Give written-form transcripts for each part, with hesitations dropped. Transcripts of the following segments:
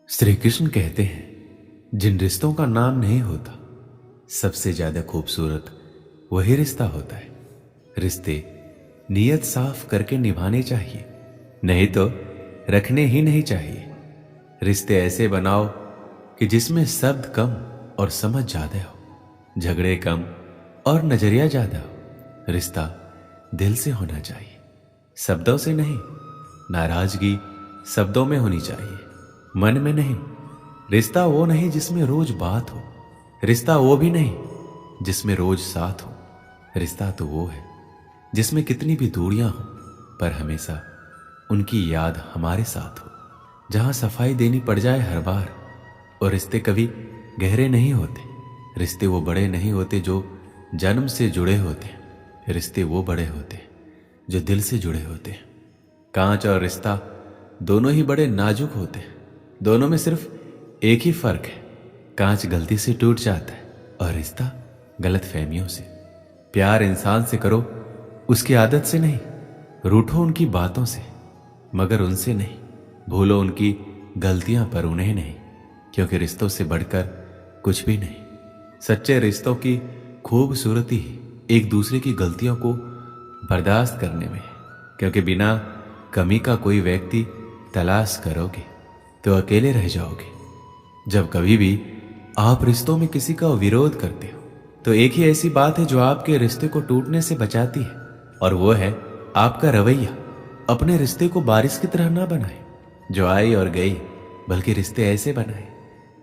श्री कृष्ण कहते हैं, जिन रिश्तों का नाम नहीं होता, सबसे ज्यादा खूबसूरत वही रिश्ता होता है। रिश्ते नीयत साफ करके निभाने चाहिए, नहीं तो रखने ही नहीं चाहिए। रिश्ते ऐसे बनाओ कि जिसमें शब्द कम और समझ ज्यादा हो, झगड़े कम और नजरिया ज्यादा हो। रिश्ता दिल से होना चाहिए, शब्दों से नहीं। नाराजगी शब्दों में होनी चाहिए, मन में नहीं। रिश्ता वो नहीं जिसमें रोज बात हो, रिश्ता वो भी नहीं जिसमें रोज साथ हो। रिश्ता तो वो है जिसमें कितनी भी दूरियां हो, पर हमेशा उनकी याद हमारे साथ हो। जहां सफाई देनी पड़ जाए हर बार। और रिश्ते कभी गहरे नहीं होते, रिश्ते वो बड़े नहीं होते जो जन्म से जुड़े होते हैं। रिश्ते वो बड़े होते हैं जो दिल से जुड़े होते हैं। कांच और रिश्ता दोनों ही बड़े नाजुक होते हैं, दोनों में सिर्फ एक ही फर्क है, कांच गलती से टूट जाता है और रिश्ता गलत फहमियों से। प्यार इंसान से करो, उसकी आदत से नहीं। रूठो उनकी बातों से, मगर उनसे नहीं। भूलो उनकी गलतियां, पर उन्हें नहीं, क्योंकि रिश्तों से बढ़कर कुछ भी नहीं। सच्चे रिश्तों की खूबसूरती एक दूसरे की गलतियों को बर्दाश्त करने में है, क्योंकि बिना कमी का कोई व्यक्ति तलाश करोगे तो अकेले रह जाओगे। जब कभी भी आप रिश्तों में किसी का विरोध करते हो, तो एक ही ऐसी बात है जो आपके रिश्ते को टूटने से बचाती है, और वो है आपका रवैया। अपने रिश्ते को बारिश की तरह ना बनाए जो आई और गई, बल्कि रिश्ते ऐसे बनाए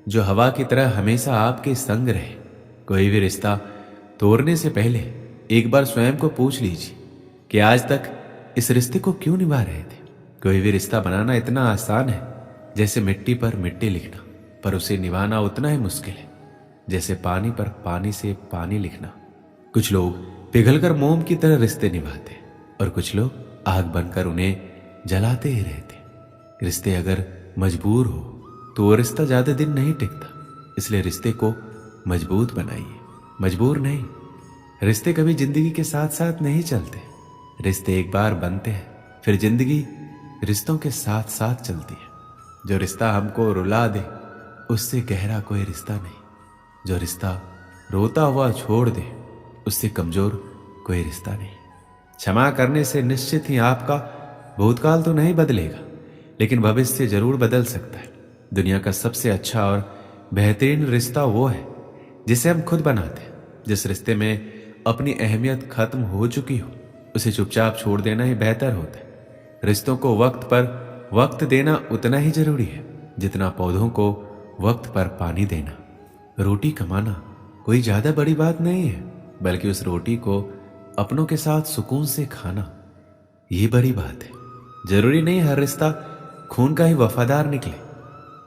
जो हवा की तरह हमेशा आपके संग रहे। कोई भी रिश्ता तोड़ने से पहले एक बार स्वयं को पूछ लीजिए कि आज तक इस रिश्ते को क्यों निभा रहे थे। कोई भी रिश्ता बनाना इतना आसान है जैसे मिट्टी पर मिट्टी लिखना, पर उसे निभाना उतना ही मुश्किल है जैसे पानी पर पानी से पानी लिखना। कुछ लोग पिघलकर मोम की तरह रिश्ते निभाते, और कुछ लोग आग बनकर उन्हें जलाते ही रहते। रिश्ते अगर मजबूर हो तो वो रिश्ता ज्यादा दिन नहीं टिकता, इसलिए रिश्ते को मजबूत बनाइए, मजबूर नहीं। रिश्ते कभी जिंदगी के साथ साथ नहीं चलते, रिश्ते एक बार बनते हैं, फिर जिंदगी रिश्तों के साथ साथ चलती है। जो रिश्ता हमको रुला दे, उससे गहरा कोई रिश्ता नहीं। जो रिश्ता रोता हुआ छोड़ दे, उससे कमजोर कोई रिश्ता नहीं। क्षमा करने से निश्चित ही आपका भूतकाल तो नहीं बदलेगा, लेकिन भविष्य जरूर बदल सकता है। दुनिया का सबसे अच्छा और बेहतरीन रिश्ता वो है जिसे हम खुद बनाते हैं। जिस रिश्ते में अपनी अहमियत खत्म हो चुकी हो, उसे चुपचाप छोड़ देना ही बेहतर होता है। रिश्तों को वक्त पर वक्त देना उतना ही जरूरी है जितना पौधों को वक्त पर पानी देना। रोटी कमाना कोई ज्यादा बड़ी बात नहीं है, बल्कि उस रोटी को अपनों के साथ सुकून से खाना, ये बड़ी बात है। जरूरी नहीं हर रिश्ता खून का ही वफादार निकले।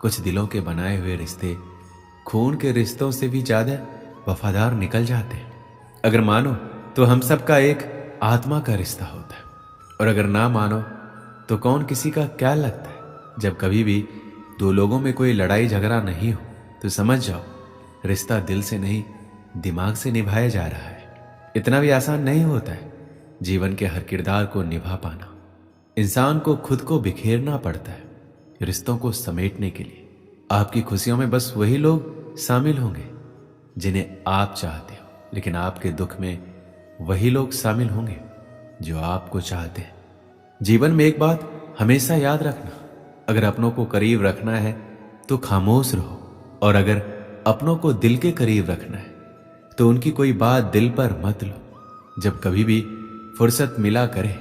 कुछ दिलों के बनाए हुए रिश्ते खून के रिश्तों से भी ज्यादा वफादार निकल जाते हैं। अगर मानो तो हम सबका एक आत्मा का रिश्ता होता है, और अगर ना मानो तो कौन किसी का क्या लगता है। जब कभी भी दो लोगों में कोई लड़ाई झगड़ा नहीं हो, तो समझ जाओ रिश्ता दिल से नहीं दिमाग से निभाया जा रहा है। इतना भी आसान नहीं होता है जीवन के हर किरदार को निभा पाना। इंसान को खुद को बिखेरना पड़ता है रिश्तों को समेटने के लिए। आपकी खुशियों में बस वही लोग शामिल होंगे जिन्हें आप चाहते हो, लेकिन आपके दुख में वही लोग शामिल होंगे जो आपको चाहते हैं। जीवन में एक बात हमेशा याद रखना, अगर अपनों को करीब रखना है तो खामोश रहो, और अगर अपनों को दिल के करीब रखना है तो उनकी कोई बात दिल पर मत लो। जब कभी भी फुर्सत मिला करे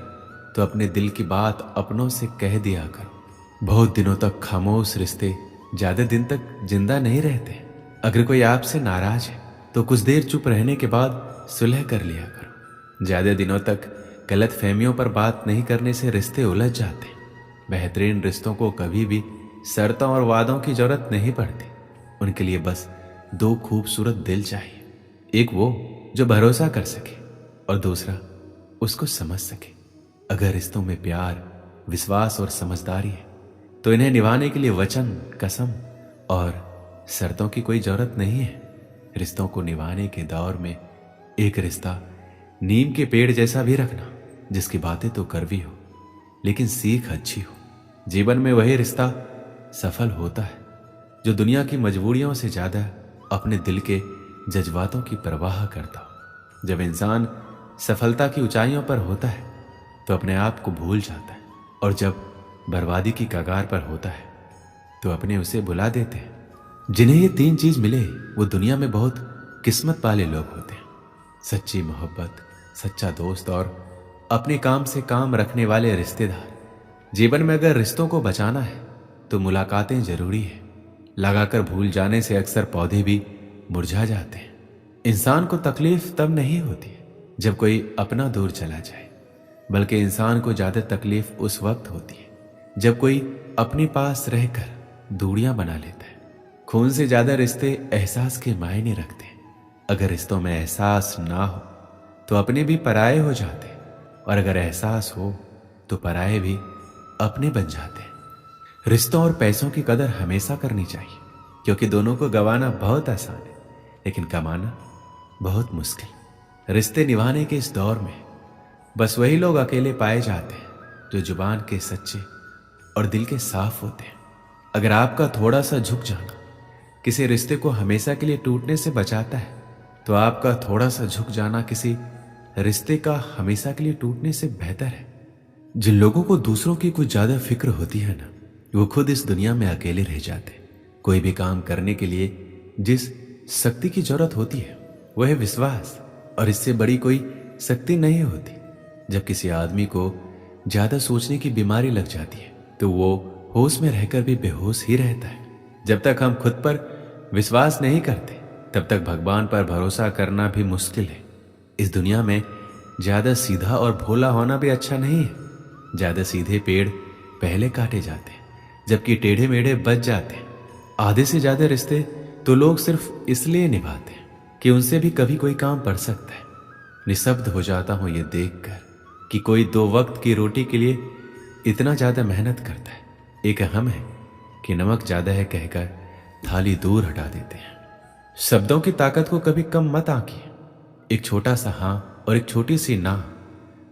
तो अपने दिल की बात अपनों से कह दिया करो। बहुत दिनों तक खामोश रिश्ते ज्यादा दिन तक जिंदा नहीं रहते। अगर कोई आपसे नाराज है तो कुछ देर चुप रहने के बाद सुलह कर लिया करो। ज्यादा दिनों तक गलत फहमियों पर बात नहीं करने से रिश्ते उलझ जाते। बेहतरीन रिश्तों को कभी भी शर्तों और वादों की जरूरत नहीं पड़ती, उनके लिए बस दो खूबसूरत दिल चाहिए। एक वो जो भरोसा कर सके, और दूसरा उसको समझ सके। अगर रिश्तों में प्यार, विश्वास और समझदारी है तो इन्हें निभाने के लिए वचन, कसम और शर्तों की कोई जरूरत नहीं है। रिश्तों को निभाने के दौर में एक रिश्ता नीम के पेड़ जैसा भी रखना, जिसकी बातें तो कड़वी हो लेकिन सीख अच्छी हो। जीवन में वही रिश्ता सफल होता है जो दुनिया की मजबूरियों से ज्यादा अपने दिल के जज्बातों की परवाह करता हो। जब इंसान सफलता की ऊंचाइयों पर होता है तो अपने आप को भूल जाता है, और जब बर्बादी की कगार पर होता है तो अपने उसे बुला देते हैं। जिन्हें ये तीन चीज मिले वो दुनिया में बहुत किस्मत वाले लोग होते हैं। सच्ची मोहब्बत, सच्चा दोस्त और अपने काम से काम रखने वाले रिश्तेदार। जीवन में अगर रिश्तों को बचाना है तो मुलाकातें जरूरी है। लगाकर भूल जाने से अक्सर पौधे भी मुरझा जाते हैं। इंसान को तकलीफ तब नहीं होती जब कोई अपना दूर चला जाए, बल्कि इंसान को ज्यादा तकलीफ उस वक्त होती है जब कोई अपने पास रहकर दूरियां बना लेता है। खून से ज्यादा रिश्ते एहसास के मायने रखते हैं। अगर रिश्तों में एहसास ना हो तो अपने भी पराये हो जाते हैं, और अगर एहसास हो तो पराये भी अपने बन जाते हैं। रिश्तों और पैसों की कदर हमेशा करनी चाहिए, क्योंकि दोनों को गंवाना बहुत आसान है लेकिन कमाना बहुत मुश्किल। रिश्ते निभाने के इस दौर में बस वही लोग अकेले पाए जाते हैं जो जुबान के सच्चे और दिल के साफ होते हैं। अगर आपका थोड़ा सा झुक जाना किसी रिश्ते को हमेशा के लिए टूटने से बचाता है, तो आपका थोड़ा सा झुक जाना किसी रिश्ते का हमेशा के लिए टूटने से बेहतर है। जिन लोगों को दूसरों की कुछ ज्यादा फिक्र होती है ना, वो खुद इस दुनिया में अकेले रह जाते। कोई भी काम करने के लिए जिस शक्ति की जरूरत होती है वह है विश्वास, और इससे बड़ी कोई शक्ति नहीं होती। जब किसी आदमी को ज्यादा सोचने की बीमारी लग जाती है तो वो होश में रहकर भी बेहोश ही रहता है। जब तक हम खुद पर विश्वास नहीं करते तब तक भगवान पर भरोसा करना भी मुश्किल है। इस दुनिया में ज्यादा सीधा और भोला होना भी अच्छा नहीं है। ज्यादा सीधे पेड़ पहले काटे जाते हैं, जबकि टेढ़े मेढ़े बच जाते हैं। आधे से ज्यादा रिश्ते तो लोग सिर्फ इसलिए निभाते हैं कि उनसे भी कभी कोई काम पड़ सकता है। निशब्द हो जाता हूं ये देखकर कि कोई दो वक्त की रोटी के लिए इतना ज्यादा मेहनत करता है। एक हम है कि नमक ज्यादा है कहकर थाली दूर हटा देते हैं। शब्दों की ताकत को कभी कम मत आंकिए। एक छोटा सा हां और एक छोटी सी ना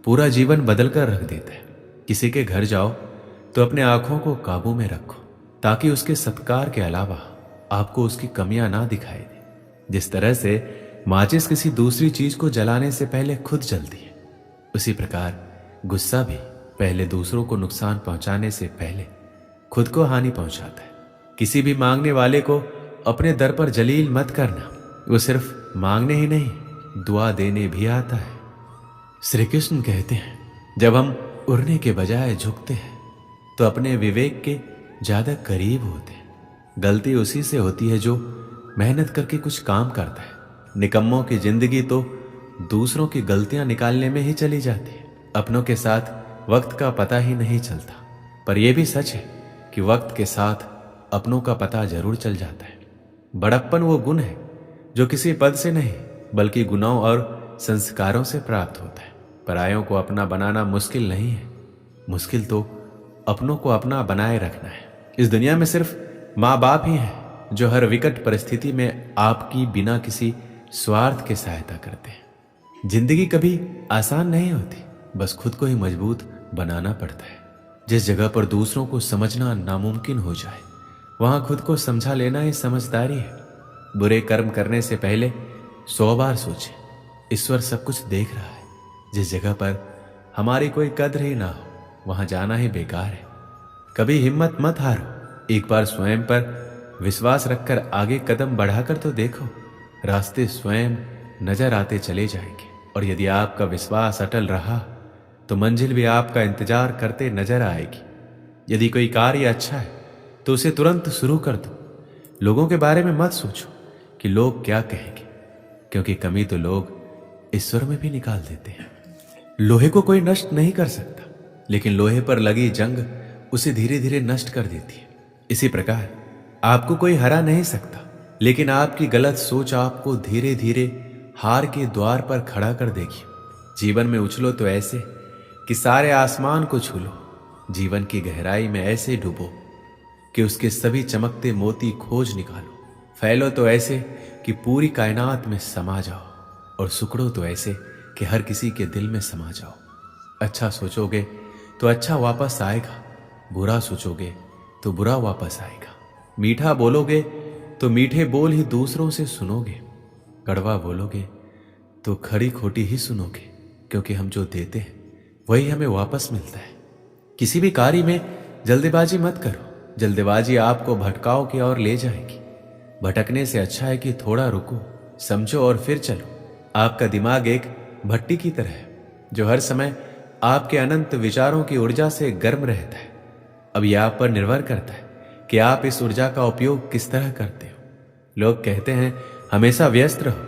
पूरा जीवन बदल कर रख देता है। किसी के घर जाओ तो अपने आंखों को काबू में रखो, ताकि उसके सत्कार के अलावा आपको उसकी कमियां ना दिखाई दे। जिस तरह से माचिस किसी दूसरी चीज को जलाने से पहले खुद जलती है, उसी प्रकार गुस्सा भी पहले दूसरों को नुकसान पहुंचाने से पहले खुद को हानि पहुंचाता है। किसी भी मांगने वाले को अपने दर पर जलील मत करना। वो सिर्फ मांगने ही नहीं, दुआ देने भी आता है। श्री कृष्ण कहते हैं, जब हम उड़ने के बजाय झुकते हैं तो अपने विवेक के ज्यादा करीब होते हैं। गलती उसी से होती है जो मेहनत करके कुछ काम करता है। निकम्मों की जिंदगी तो दूसरों की गलतियां निकालने में ही चली जाती है। अपनों के साथ वक्त का पता ही नहीं चलता, पर यह भी सच है कि वक्त के साथ अपनों का पता जरूर चल जाता है। बड़प्पन वो गुण है जो किसी पद से नहीं बल्कि गुणों और संस्कारों से प्राप्त होता है। परायों को अपना बनाना मुश्किल नहीं है, मुश्किल तो अपनों को अपना बनाए रखना है। इस दुनिया में सिर्फ माँ बाप ही हैं जो हर विकट परिस्थिति में आपकी बिना किसी स्वार्थ के सहायता करते हैं। जिंदगी कभी आसान नहीं होती, बस खुद को ही मजबूत बनाना पड़ता है। जिस जगह पर दूसरों को समझना नामुमकिन हो जाए वहां खुद को समझा लेना ही समझदारी है। बुरे कर्म करने से पहले 100 बार सोचें, ईश्वर सब कुछ देख रहा है। जिस जगह पर हमारी कोई कद्र ही ना हो वहां जाना ही बेकार है। कभी हिम्मत मत हारो, एक बार स्वयं पर विश्वास रखकर आगे कदम बढ़ाकर तो देखो। रास्ते स्वयं नजर आते चले जाएंगे, और यदि आपका विश्वास अटल रहा तो मंजिल भी आपका इंतजार करते नजर आएगी। यदि कोई कार्य अच्छा है तो उसे तुरंत शुरू कर दो। लोगों के बारे में मत सोचो कि लोग क्या कहेंगे, क्योंकि कमी तो लोग ईश्वर में भी निकाल देते हैं। लोहे को कोई नष्ट नहीं कर सकता, लेकिन लोहे पर लगी जंग उसे धीरे धीरे नष्ट कर देती है। इसी प्रकार आपको कोई हरा नहीं सकता, लेकिन आपकी गलत सोच आपको धीरे धीरे हार के द्वार पर खड़ा कर देगी। जीवन में उछलो तो ऐसे कि सारे आसमान को छू लो। जीवन की गहराई में ऐसे डूबो कि उसके सभी चमकते मोती खोज निकालो। फैलो तो ऐसे कि पूरी कायनात में समा जाओ, और सुकड़ो तो ऐसे कि हर किसी के दिल में समा जाओ। अच्छा सोचोगे तो अच्छा वापस आएगा, बुरा सोचोगे तो बुरा वापस आएगा। मीठा बोलोगे तो मीठे बोल ही दूसरों से सुनोगे, कड़वा बोलोगे तो खड़ी खोटी ही सुनोगे, क्योंकि हम जो देते हैं वही हमें वापस मिलता है। किसी भी कार्य में जल्दबाजी मत करो, जल्दबाजी आपको भटकाव की ओर ले जाएगी। भटकने से अच्छा है कि थोड़ा रुको, समझो और फिर चलो। आपका दिमाग एक भट्टी की तरह है जो हर समय आपके अनंत विचारों की ऊर्जा से गर्म रहता है। अब यह आप पर निर्भर करता है कि आप इस ऊर्जा का उपयोग किस तरह करते हो। लोग कहते हैं हमेशा व्यस्त रहो,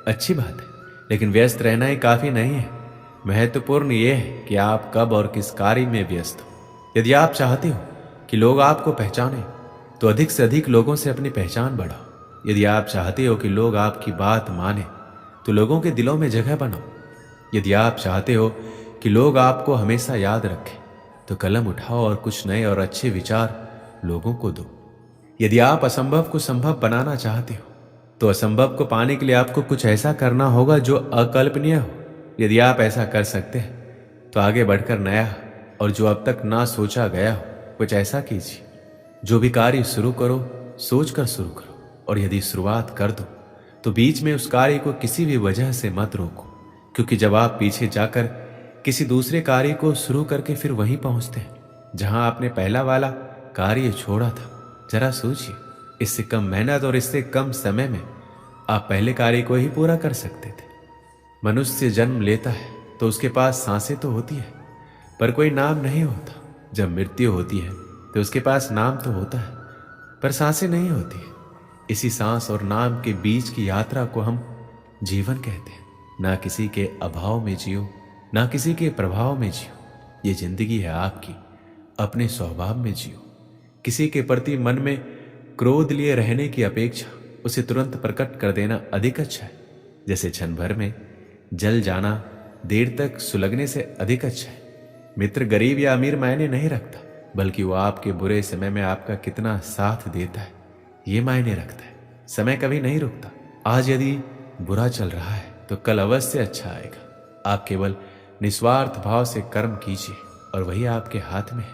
अच्छी बात है, लेकिन व्यस्त रहना ही काफी नहीं है। महत्वपूर्ण यह है कि आप कब और किस कार्य में व्यस्त हो। यदि आप चाहते हो कि लोग आपको पहचाने तो अधिक से अधिक लोगों से अपनी पहचान बढ़ाओ। यदि आप चाहते हो कि लोग आपकी बात माने तो लोगों के दिलों में जगह बनाओ। यदि आप चाहते हो कि लोग आपको हमेशा याद रखें तो कलम उठाओ और कुछ नए और अच्छे विचार लोगों को दो। यदि आप असंभव को संभव बनाना चाहते हो तो असंभव को पाने के लिए आपको कुछ ऐसा करना होगा जो अकल्पनीय हो। यदि आप ऐसा कर सकते हैं तो आगे बढ़कर नया और जो अब तक ना सोचा गया हो कुछ ऐसा कीजिए। जो भी कार्य शुरू करो सोच कर शुरू करो, और यदि शुरुआत कर दो तो बीच में उस कार्य को किसी भी वजह से मत रोको, क्योंकि जब आप पीछे जाकर किसी दूसरे कार्य को शुरू करके फिर वहीं पहुंचते हैं जहां आपने पहला वाला कार्य छोड़ा था। जरा सोचिए, इससे कम मेहनत और इससे कम समय में आप पहले कार्य को ही पूरा कर सकते थे। मनुष्य जन्म लेता है तो उसके पास सांसें तो होती है पर कोई नाम नहीं होता। जब मृत्यु होती है तो उसके पास नाम तो होता है पर सांसें नहीं होती है। इसी सांस और नाम के बीच की यात्रा को हम जीवन कहते हैं। ना किसी के अभाव में जियो, ना किसी के प्रभाव में जियो। ये जिंदगी है आपकी, अपने स्वभाव में जियो। किसी के प्रति मन में क्रोध लिए रहने की अपेक्षा उसे तुरंत प्रकट कर देना अधिक अच्छा है। जैसे क्षण भर में जल जाना देर तक सुलगने से अधिक अच्छा है। मित्र गरीब या अमीर मायने नहीं रखता, बल्कि वो आपके बुरे समय में आपका कितना साथ देता है ये मायने रखता है। समय कभी नहीं रुकता। आज यदि बुरा चल रहा है तो कल अवश्य अच्छा आएगा। आप केवल निस्वार्थ भाव से कर्म कीजिए और वही आपके हाथ में है।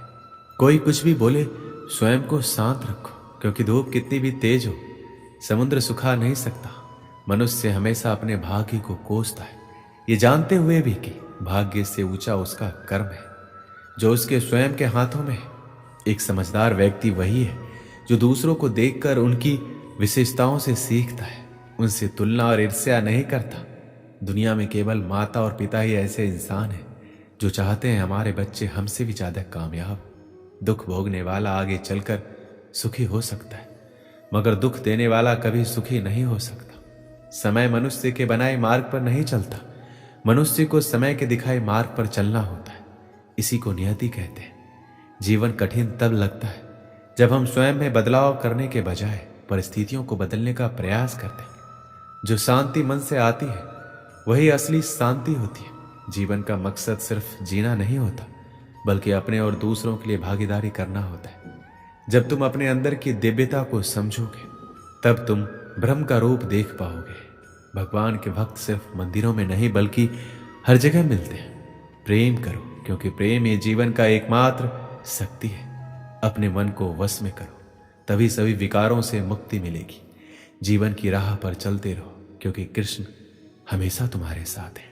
कोई कुछ भी बोले स्वयं को शांत रखो, क्योंकि धूप कितनी भी तेज हो समुद्र सुखा नहीं सकता। मनुष्य हमेशा अपने भाग्य को कोसता है, ये जानते हुए भी कि भाग्य से ऊंचा उसका कर्म है जो उसके स्वयं के हाथों में है। एक समझदार व्यक्ति वही है जो दूसरों को देखकर उनकी विशेषताओं से सीखता है, उनसे तुलना और ईर्ष्या नहीं करता। दुनिया में केवल माता और पिता ही ऐसे इंसान हैं जो चाहते हैं हमारे बच्चे हमसे भी ज्यादा कामयाब। दुख भोगने वाला आगे चलकर सुखी हो सकता है, मगर दुख देने वाला कभी सुखी नहीं हो सकता। समय मनुष्य के बनाए मार्ग पर नहीं चलता, मनुष्य को समय के दिखाए मार्ग पर चलना होता है। इसी को नियति कहते हैं। जीवन कठिन तब लगता है जब हम स्वयं में बदलाव करने के बजाय परिस्थितियों को बदलने का प्रयास करते हैं। जो शांति मन से आती है वही असली शांति होती है। जीवन का मकसद सिर्फ जीना नहीं होता, बल्कि अपने और दूसरों के लिए भागीदारी करना होता है। जब तुम अपने अंदर की दिव्यता को समझोगे तब तुम ब्रह्म का रूप देख पाओगे। भगवान के भक्त सिर्फ मंदिरों में नहीं बल्कि हर जगह मिलते हैं। प्रेम करो, क्योंकि प्रेम ही जीवन का एकमात्र शक्ति है। अपने मन को वश में करो, तभी सभी विकारों से मुक्ति मिलेगी। जीवन की राह पर चलते रहो, क्योंकि कृष्ण हमेशा तुम्हारे साथ है।